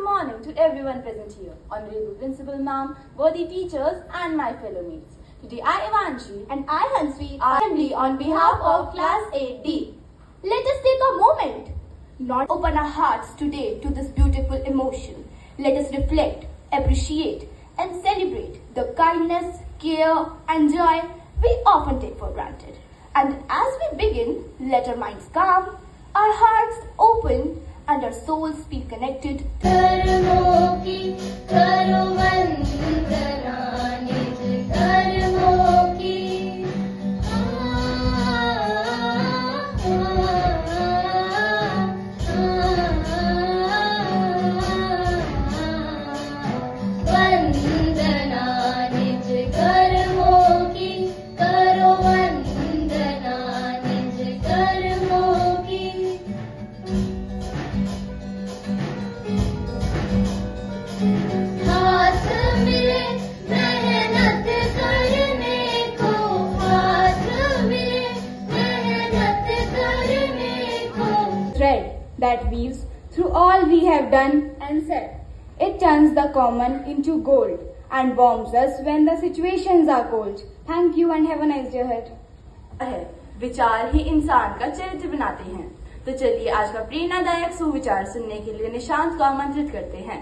morning to everyone present here, Honorable Principal Ma'am, worthy teachers and my fellow mates. Today I, Evanshi, And I, Hansvi, are assembly on behalf of Class 8D. Let us take a moment, not open our hearts today to this beautiful emotion. Let us reflect, appreciate, and celebrate the kindness, care, and joy we often take for granted. And as we begin, let our minds calm, our hearts open, and our souls feel connected. Thread that weaves through all we have done and said. It turns the common into gold and warms us when the situations are cold. Thank you and have a nice day ahead. विचार ही इंसान का चरित्र बनाते हैं। तो चलिए आज का प्रेरणादायक सुविचार सुनने के लिए निशांत को आमंत्रित करते हैं।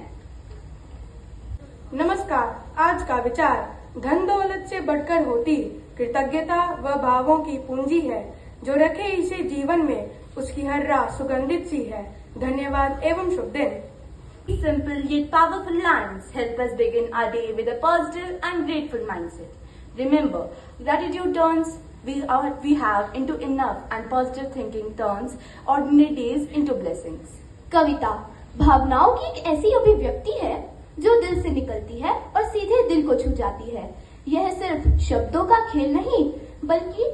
नमस्कार। आज का विचार धन दौलत से बढ़कर होती कृतज्ञता व भावों की पूंजी है, जो रखे इसे जीवन में उसकी हर राह सुगंधित सी है। धन्यवाद एवं शुभ दिन। Simple yet powerful lines help us begin our day with a positive and grateful mindset. Remember, gratitude turns we have into enough and positive thinking turns ordinary days into blessings. कविता भावनाओं की एक ऐसी अभिव्यक्ति है जो दिल से निकलती है और सीधे दिल को छू जाती है। यह सिर्फ शब्दों का खेल नहीं, बल्कि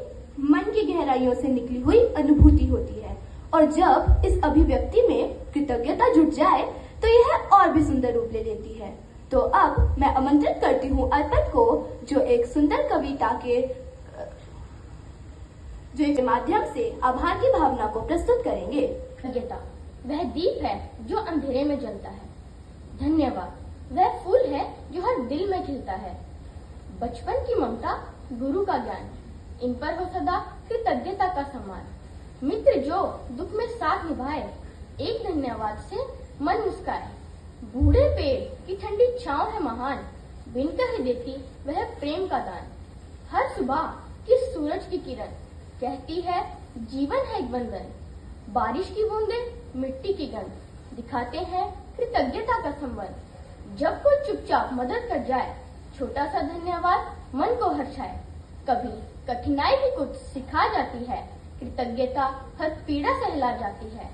मन की गहराइयों से निकली हुई अनुभूति होती है। और जब इस अभिव्यक्ति में कृतज्ञता जुट जाए तो यह और भी सुंदर रूप ले लेती है। तो अब मैं आमंत्रित करती हूँ अर्पण को, जो एक सुंदर कविता के माध्यम से आभार की भावना को प्रस्तुत करेंगे। कृतज्ञता वह दीप है जो अंधेरे में जलता है। धन्यवाद वह फूल है जो हर दिल में खिलता है। बचपन की ममता, गुरु का ज्ञान, इन पर हो सदा कृतज्ञता का सम्मान। मित्र जो दुख में साथ निभाए, एक धन्यवाद से मन मुस्काए। बूढ़े पेड़ की ठंडी छांव है महान, बिन कहे देती वह प्रेम का दान। हर सुबह की सूरज की किरण कहती है जीवन है एक बंधन। बारिश की बूंदें मिट्टी की गंध दिखाते हैं कृतज्ञता का संबंध। जब कोई चुपचाप मदद कर जाए, छोटा सा धन्यवाद मन को हर्षाए। कभी कठिनाई भी कुछ सिखा जाती है, कृतज्ञता हर पीड़ा सहला जाती है।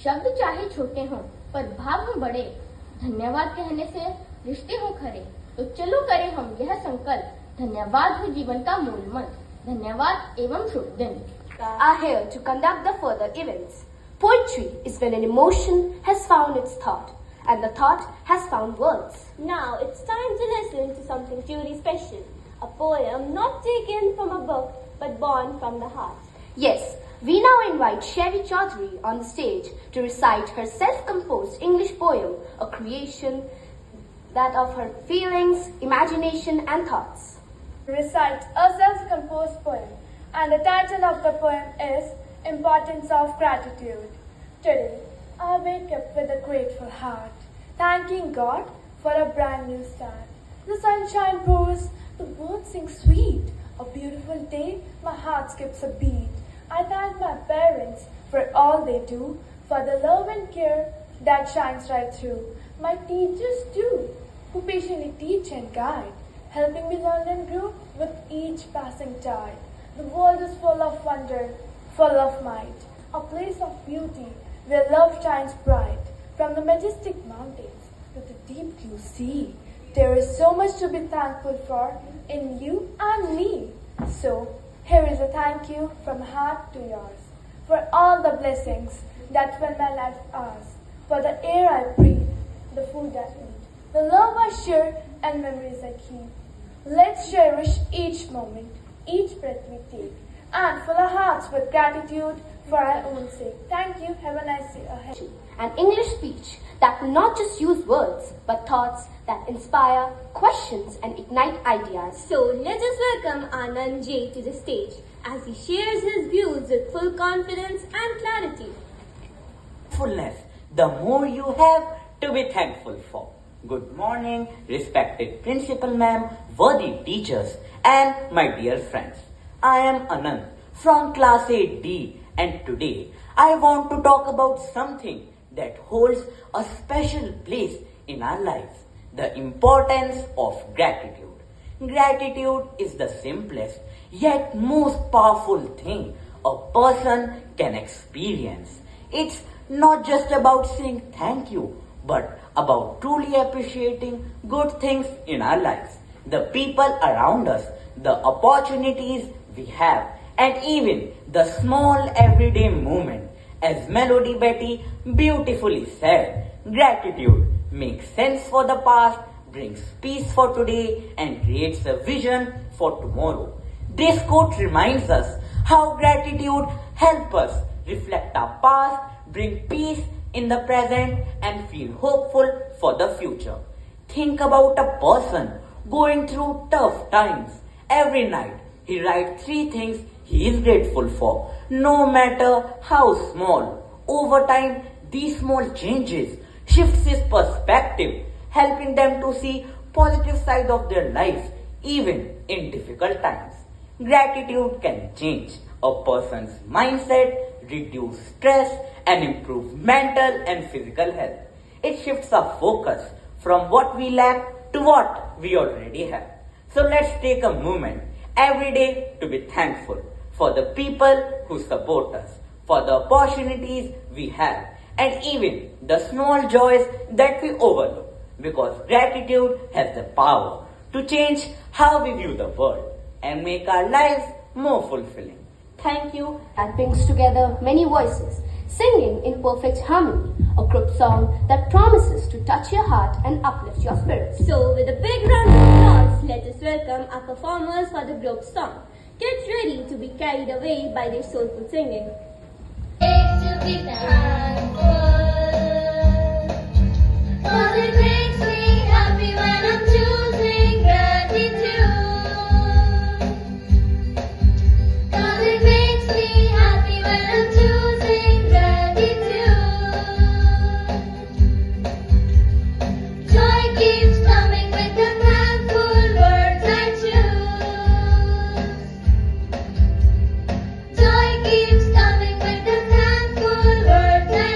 शब्द चाहे छोटे हों पर भाव हों बड़े, धन्यवाद कहने से रिश्ते हों खरे। तो चलो करें हम यह संकल्प, धन्यवाद हो जीवन का मूल मंत्र। धन्यवाद एवं शुभ दिन। Are here to conduct the further events. Poetry is when an emotion has found its thought, and the thought has found words. Now it's time to listen to something truly special. A poem not taken from a book, but born from the heart. Yes, we now invite Sherry Chaudhary on the stage to recite her self-composed English poem, a creation that of her feelings, imagination and thoughts. Recite a self-composed poem, and the title of the poem is Importance of Gratitude. Today, I wake up with a grateful heart, thanking God for a brand new start. The sunshine pours, the birds sing sweet. A beautiful day, my heart skips a beat. I thank my parents for all they do, for the love and care that shines right through. My teachers too, who patiently teach and guide, helping me learn and grow with each passing tide. The world is full of wonder, full of might, a place of beauty where love shines bright. From the majestic mountains to the deep blue sea, there is so much to be thankful for in you and me. So, here is a thank you from heart to yours, for all the blessings that fill my life ours, for the air I breathe, the food I eat, the love I share and memories I keep. Let's cherish each moment, each breath we take, and fill our hearts with gratitude for our own sake. Thank you. Have a nice day ahead. An English speech that will not just use words, but thoughts that inspire, questions, and ignite ideas. So let us welcome Anand J to the stage as he shares his views with full confidence and clarity. Thankfulness, the more you have to be thankful for. Good morning, respected principal ma'am, worthy teachers, and my dear friends. I am Anand from class 8D, and today I want to talk about something that holds a special place in our lives, the importance of gratitude. Gratitude is the simplest yet most powerful thing a person can experience. It's not just about saying thank you, but about truly appreciating good things in our lives, the people around us, the opportunities we have, and even the small everyday moment. As Melody Betty beautifully said, gratitude makes sense for the past, brings peace for today, and creates a vision for tomorrow. This quote reminds us how gratitude helps us reflect our past, bring peace in the present, and feel hopeful for the future. Think about a person going through tough times. Every night, he writes 3 things he is grateful for, no matter how small. Over time, these small changes shifts his perspective, helping them to see positive side of their lives even in difficult times. Gratitude can change a person's mindset, reduce stress, and improve mental and physical health. It shifts our focus from what we lack to what we already have. So let's take a moment every day to be thankful for the people who support us, for the opportunities we have, and even the small joys that we overlook. Because gratitude has the power to change how we view the world and make our lives more fulfilling. Thank you that brings together many voices, singing in perfect harmony, a group song that promises to touch your heart and uplift your spirits. So with a big round of applause, let us welcome our performers for the group song. Get ready to be carried away by their soulful singing. To be thankful, 'cause it makes me happy when I'm choosing gratitude. 'Cause it makes me happy when I'm choosing gratitude. Joy keeps coming with the thankful words I choose. Joy keeps coming with the thankful words I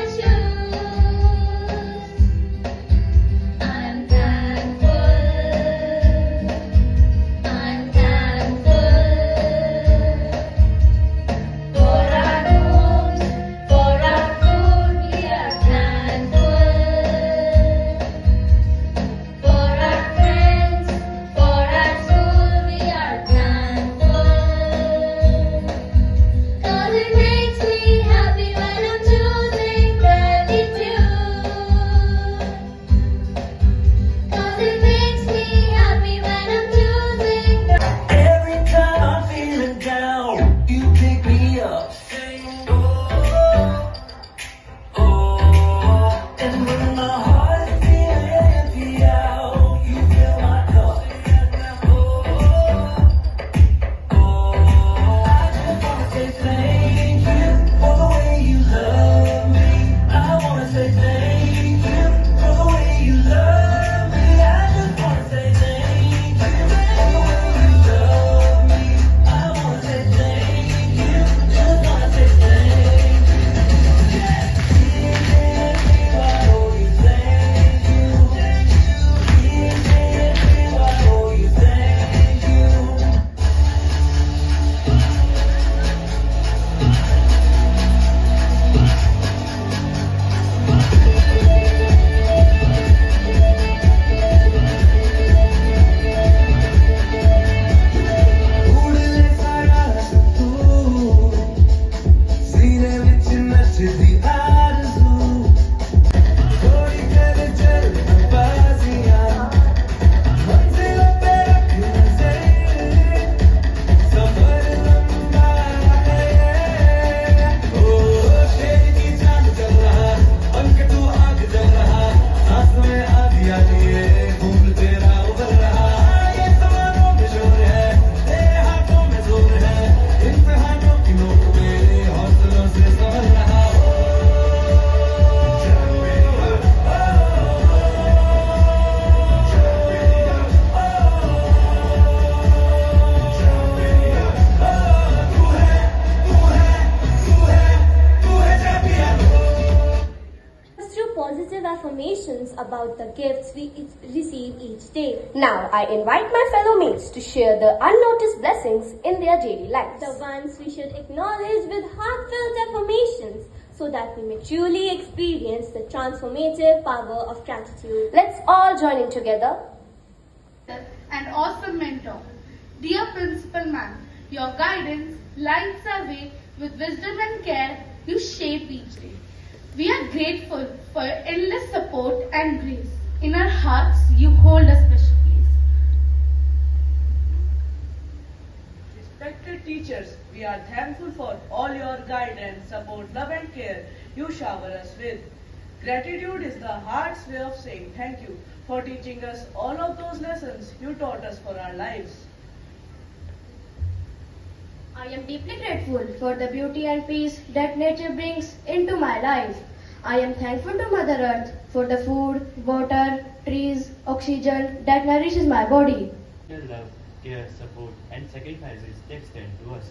positive affirmations about the gifts we receive each day. Now, I invite my fellow mates to share the unnoticed blessings in their daily lives. The ones we should acknowledge with heartfelt affirmations so that we may truly experience the transformative power of gratitude. Let's all join in together. An awesome mentor. Dear Principal Ma'am, your guidance lights our way with wisdom and care you shape each day. We are grateful for your endless support and grace. In our hearts, you hold a special place. Respected teachers, we are thankful for all your guidance, support, love and care you shower us with. Gratitude is the heart's way of saying thank you for teaching us all of those lessons you taught us for our lives. I am deeply grateful for the beauty and peace that nature brings into my life. I am thankful to Mother Earth for the food, water, trees, oxygen that nourishes my body. The love, care, support and sacrifices they extend to us.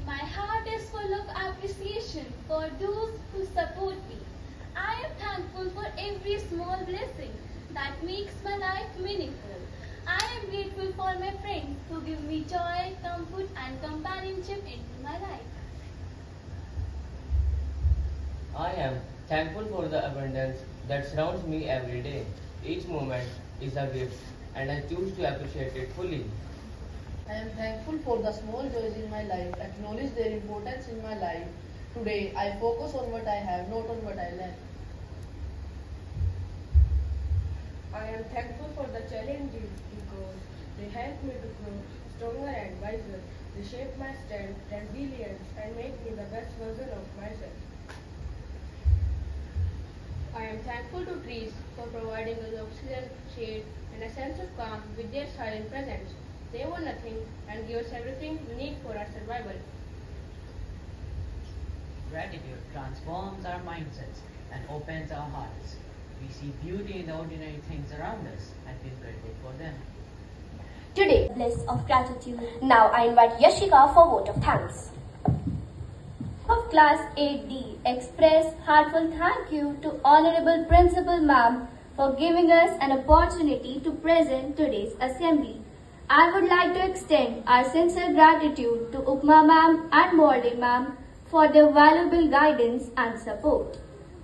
My heart is full of appreciation for those who support me. I am thankful for every small blessing that makes my life meaningful. I am grateful for my friends who give me joy, comfort and companionship into my life. I am thankful for the abundance that surrounds me every day. Each moment is a gift and I choose to appreciate it fully. I am thankful for the small joys in my life, acknowledge their importance in my life. Today, I focus on what I have, not on what I lack. I am thankful for the challenges because they help me to grow stronger and wiser. They shape my strength and resilience and make me the best version of myself. I am thankful to trees for providing us oxygen, shade, and a sense of calm with their silent presence. They want nothing and give us everything we need for our survival. Gratitude transforms our mindsets and opens our hearts. We see beauty in the ordinary things around us and feel grateful for them. Today, Bliss of gratitude. now I invite Yashika for vote of thanks. Of Class 8D, express heartfelt thank you to Honorable Principal Ma'am for giving us an opportunity to present today's assembly. I would like to extend our sincere gratitude to Upma Ma'am and Molde Ma'am for their valuable guidance and support.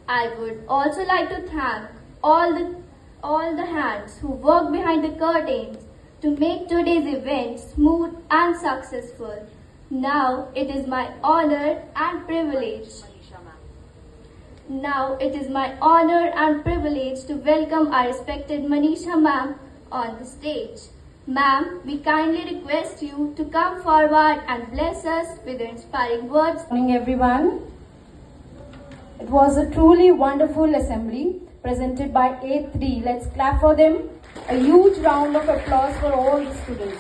I would also like to thank all the hands who worked behind the curtains to make today's event smooth and successful. Now it is my honor and privilege. To welcome our respected Manisha Ma'am on the stage. Ma'am, we kindly request you to come forward and bless us with your inspiring words. Good morning, everyone. It was a truly wonderful assembly presented by 8th D. Let's clap for them. A huge round of applause for all the students.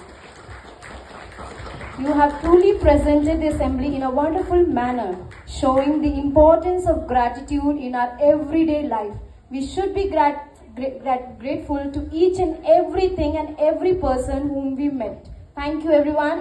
You have truly presented the assembly in a wonderful manner, showing the importance of gratitude in our everyday life. We should be grateful to each and everything and every person whom we met. Thank you, everyone.